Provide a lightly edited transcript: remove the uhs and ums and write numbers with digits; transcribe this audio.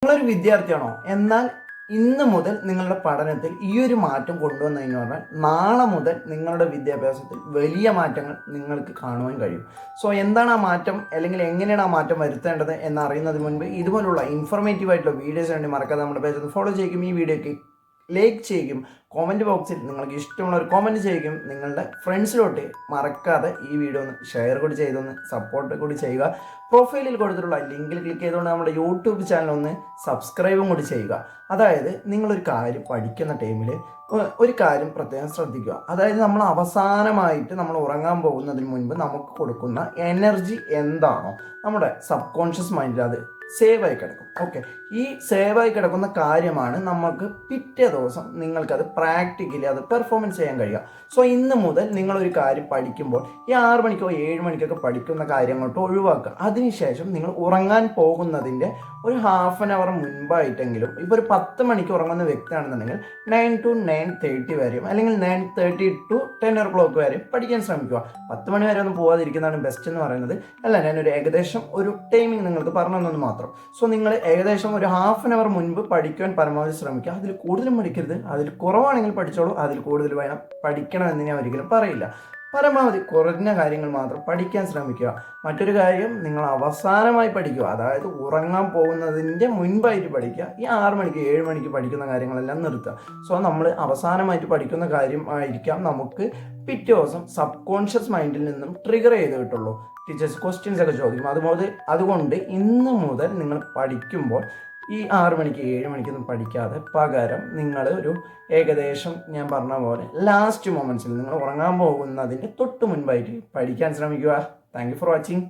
നിങ്ങളൊരു വിദ്യാർത്ഥിയാണോ? എന്നാൽ ഇന്ന് മുതൽ നിങ്ങളുടെ പഠനത്തിൽ ഈ ഒരു മാറ്റം കൊണ്ടുവന്നു കഴിഞ്ഞു പറഞ്ഞാൽ നാളെ മുതൽ നിങ്ങളുടെ വിദ്യാഭ്യാസത്തിൽ വലിയ മാറ്റങ്ങൾ നിങ്ങൾക്ക് കാണുവാൻ കഴിയും. സോ എന്താണ് ആ മാറ്റം, അല്ലെങ്കിൽ എങ്ങനെയാണ് ആ മാറ്റം വരുത്തേണ്ടത് എന്നറിയുന്നതിന് മുൻപ് ഇതുപോലുള്ള ഇൻഫോർമേറ്റീവ് ആയിട്ടുള്ള വീഡിയോസ് വേണ്ടി മറക്കാതെ നമ്മുടെ പേജ് ഒന്ന് ഫോളോ ചെയ്യും, ഈ വീഡിയോയ്ക്ക് ലൈക്ക് ചെയ്യും, കോമൻറ്റ് ബോക്സിൽ നിങ്ങൾക്ക് ഇഷ്ടമുള്ള ഒരു കോമൻറ്റ് ചെയ്യും, നിങ്ങളുടെ ഫ്രണ്ട്സിലോട്ട് മറക്കാതെ ഈ വീഡിയോ ഒന്ന് ഷെയർ കൂടി ചെയ്തൊന്ന് സപ്പോർട്ട് കൂടി ചെയ്യുക. പ്രൊഫൈലിൽ കൊടുത്തിട്ടുള്ള ലിങ്കിൽ ക്ലിക്ക് ചെയ്തുകൊണ്ട് നമ്മുടെ യൂട്യൂബ് ചാനൽ ഒന്ന് സബ്സ്ക്രൈബും കൂടി ചെയ്യുക. അതായത് നിങ്ങളൊരു കാര്യം പഠിക്കുന്ന ടൈമിൽ ഒരു കാര്യം പ്രത്യേകം ശ്രദ്ധിക്കുക. അതായത് നമ്മൾ അവസാനമായിട്ട് നമ്മൾ ഉറങ്ങാൻ പോകുന്നതിന് മുൻപ് നമുക്ക് കൊടുക്കുന്ന എനർജി എന്താണോ നമ്മുടെ സബ് കോൺഷ്യസ് മൈൻഡിൽ അത് സേവായി കിടക്കും. ഓക്കെ, ഈ സേവായി കിടക്കുന്ന കാര്യമാണ് നമുക്ക് പിറ്റേ ദിവസം നിങ്ങൾക്കത് പ്രാക്ടിക്കലി അത് പെർഫോമൻസ് ചെയ്യാൻ കഴിയുക. സോ ഇന്ന് മുതൽ നിങ്ങളൊരു കാര്യം പഠിക്കുമ്പോൾ ഈ 6 മണിക്കോ 7 മണിക്കൊക്കെ പഠിക്കുന്ന കാര്യങ്ങളോട്ട് ഒഴിവാക്കുക. അതിനുശേഷം നിങ്ങൾ ഉറങ്ങാൻ പോകുന്നതിൻ്റെ ഒരു ഹാഫ് ആൻ അവർ മുൻപായിട്ടെങ്കിലും, ഇപ്പോൾ ഒരു 10 മണിക്ക് ഉറങ്ങുന്ന വ്യക്തിയാണെന്നുണ്ടെങ്കിൽ 9 to 9:30 വരെയും, അല്ലെങ്കിൽ 9:30 to 10 o'clock വരെയും പഠിക്കാൻ ശ്രമിക്കുക. 10 മണി വരെ ഒന്നും പോകാതിരിക്കുന്നതാണ് ബെസ്റ്റ് എന്ന് പറയുന്നത്. അല്ല, ഞാനൊരു ഏകദേശം ഒരു ടൈമിംഗ് നിങ്ങൾക്ക് പറഞ്ഞു തന്നത് മാത്രം. സോ നിങ്ങൾ ഏകദേശം ഒരു ഹാഫ് ആൻ അവർ മുൻപ് പഠിക്കാൻ പരമാവധി ശ്രമിക്കുക. അതിൽ കൂടുതലും പഠിക്കരുത്, അതിൽ കുറവാണെങ്കിൽ പഠിച്ചോളൂ, അതിൽ കൂടുതൽ വേണം പഠിക്കണമെന്ന് ഞാൻ ഒരിക്കലും പറയില്ല. പരമാവധി കുറഞ്ഞ കാര്യങ്ങൾ മാത്രം പഠിക്കാൻ ശ്രമിക്കുക. മറ്റൊരു കാര്യം, നിങ്ങൾ അവസാനമായി പഠിക്കുക, അതായത് ഉറങ്ങാൻ പോകുന്നതിൻ്റെ മുൻപായിട്ട് പഠിക്കുക. ഈ 6 മണിക്ക് 7 മണിക്ക് പഠിക്കുന്ന കാര്യങ്ങളെല്ലാം നിർത്തുക. സോ നമ്മൾ അവസാനമായിട്ട് പഠിക്കുന്ന കാര്യം ആയിരിക്കാം നമുക്ക് പിറ്റേ ദിവസം സബ് കോൺഷ്യസ് മൈൻഡിൽ നിന്നും ട്രിഗർ ചെയ്ത് കിട്ടുള്ളൂ. ടീച്ചേഴ്സ് ക്വസ്റ്റ്യൻസ് ഒക്കെ ചോദിക്കും. അതുകൊണ്ട് ഇന്ന് മുതൽ നിങ്ങൾ പഠിക്കുമ്പോൾ ഈ 6 മണിക്ക് 7 മണിക്കൊന്നും പഠിക്കാതെ പകരം നിങ്ങൾ ഒരു ഏകദേശം ഞാൻ പറഞ്ഞ പോലെ ലാസ്റ്റ് മൊമെൻറ്റ്സിൽ നിങ്ങൾ ഉറങ്ങാൻ പോകുന്നതിൻ്റെ തൊട്ട് മുൻപായിട്ട് പഠിക്കാൻ ശ്രമിക്കുക. Thank you for watching.